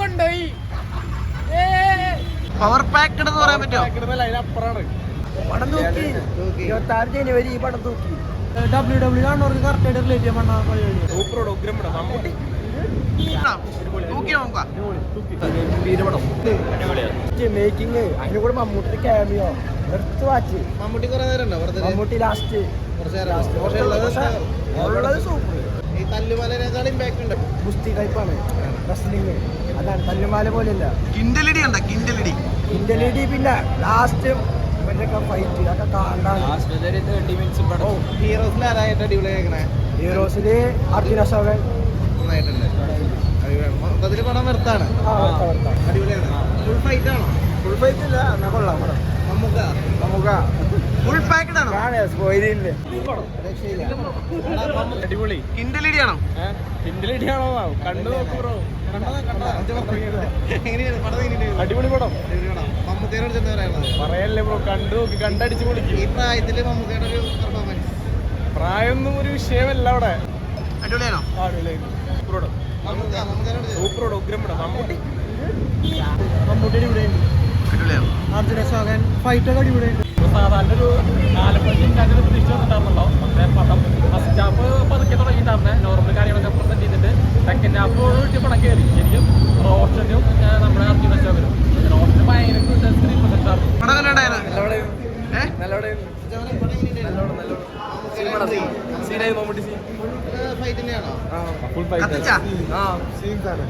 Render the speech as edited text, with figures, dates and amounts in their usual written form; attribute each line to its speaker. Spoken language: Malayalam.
Speaker 1: കൊണ്ടുപോയി
Speaker 2: പവർ പാക്ഡ് എന്ന് പറയാൻ പറ്റുമോ?
Speaker 1: അതിനപ്പുറമാണ് പടം തൂക്കി 26 ജനുവരി ഈ പടം തൂക്കി WWE കാണുന്നവർക്ക് കറക്റ്റായിട്ട് റിലേറ്റ് ചെയ്യാൻ പറ്റുന്ന മേക്കിംഗ് അതിന് കൂടെ മമ്മൂട്ടി ക്യാമിയോ എടുത്ത് വാച്ച്
Speaker 2: മമ്മൂട്ടി കുറെ നേരം ഉണ്ടോ?
Speaker 1: മമ്മൂട്ടി ലാസ്റ്റ് ഉള്ളത് സൂപ്പർ.
Speaker 2: ഈ തല്ലുമാലനേക്കാൾ ഇമ്പാക്ട് ഉണ്ട്.
Speaker 1: ഗുസ്തി ടൈപ്പാണ് റെസ്ലിംഗ്, അതാണ് തല്ലുമാല പോലെയല്ല.
Speaker 2: കിൻഡലടി ഉണ്ടോ? കിൻഡലടി
Speaker 1: പിന്നെ ലാസ്റ്റ് ഫൈറ്റ് അതൊക്കെ കാണാൻ.
Speaker 2: ഹീറോസിൽ ആരായിട്ട് അടിപൊളിയാക്കണേ?
Speaker 1: ഹീറോസില് അർജുന അശോകൻ
Speaker 2: നന്നായിട്ടുണ്ട്. മൊത്തത്തിൽ പടം വെർത്താണ്, അടിപൊളിയാണ്. ഫുൾ ഫൈറ്റ് ആണോ?
Speaker 1: ഫുൾ ഫൈറ്റ് ഇല്ല, എന്നാ കൊള്ളാം പടം. നമുക്ക്
Speaker 2: ഫുൾ പാക്ഡ് ആണോ?
Speaker 1: അടിപൊളി.
Speaker 2: കിൻഡലടി ആണോ?
Speaker 1: കിൻഡലടി ആണോ? കണ്ടു നോക്കൂ ബ്രോ.
Speaker 2: എങ്ങനെയാണ് പടം?
Speaker 1: അടിപൊളി പടം.
Speaker 2: മമ്മൂട്ടിയോട് എന്താ പറയാനുള്ളത്?
Speaker 1: പറയല്ലേ ബ്രോ, കണ്ടു നോക്കി കണ്ടടിച്ച് പൊളിക്കും.
Speaker 2: ഈ പ്രായത്തില് മമ്മൂട്ടിയുടെ ഒരു പെർഫോമൻസ്
Speaker 1: പ്രായമൊന്നും ഒരു വിഷയമല്ല അവിടെ.
Speaker 2: അടിപൊളിയാണോ?
Speaker 1: സൂപ്പറോട് ഉഗ്രം പടം. മമ്മൂട്ടിയുടെ ഇവിടെ
Speaker 2: അടിപൊളിയാണ്.
Speaker 1: അർജുന അശോകൻ ഫൈറ്റൊക്കെ അടിപൊളിയുണ്ട്.
Speaker 3: സാധാരണ ഒരു 4-5 പ്രതീക്ഷ വന്നിട്ടുണ്ടായിരുന്നല്ലോ. പക്ഷേ പടം ഫസ്റ്റ് ഹാഫ് പതുക്കെ തുടങ്ങിയിട്ടുണ്ടായിരുന്നെ. നോർമൽ കാര്യങ്ങളൊക്കെ പ്രസന്റ് ചെയ്തിട്ട് സെക്കൻഡ് ഹാഫ് ഒഴിച്ച് പടം കയറി. ശരിക്കും റോഷനും നമ്മുടെ അർജുന അശോകനും. റോഷന് ഭയങ്കര സ്ക്രീൻ പ്രസന്റ് ആയിരുന്നു.
Speaker 2: പടം എങ്ങനെ ഉണ്ടായിരുന്നു?
Speaker 1: സീനായി മമ്മൂട്ടി സീൻ
Speaker 2: ഫൈറ്റിന്റെ ആണോ?
Speaker 1: Full fight.
Speaker 2: കത്തിച്ചാ?
Speaker 1: സീൻസ് ആണ്.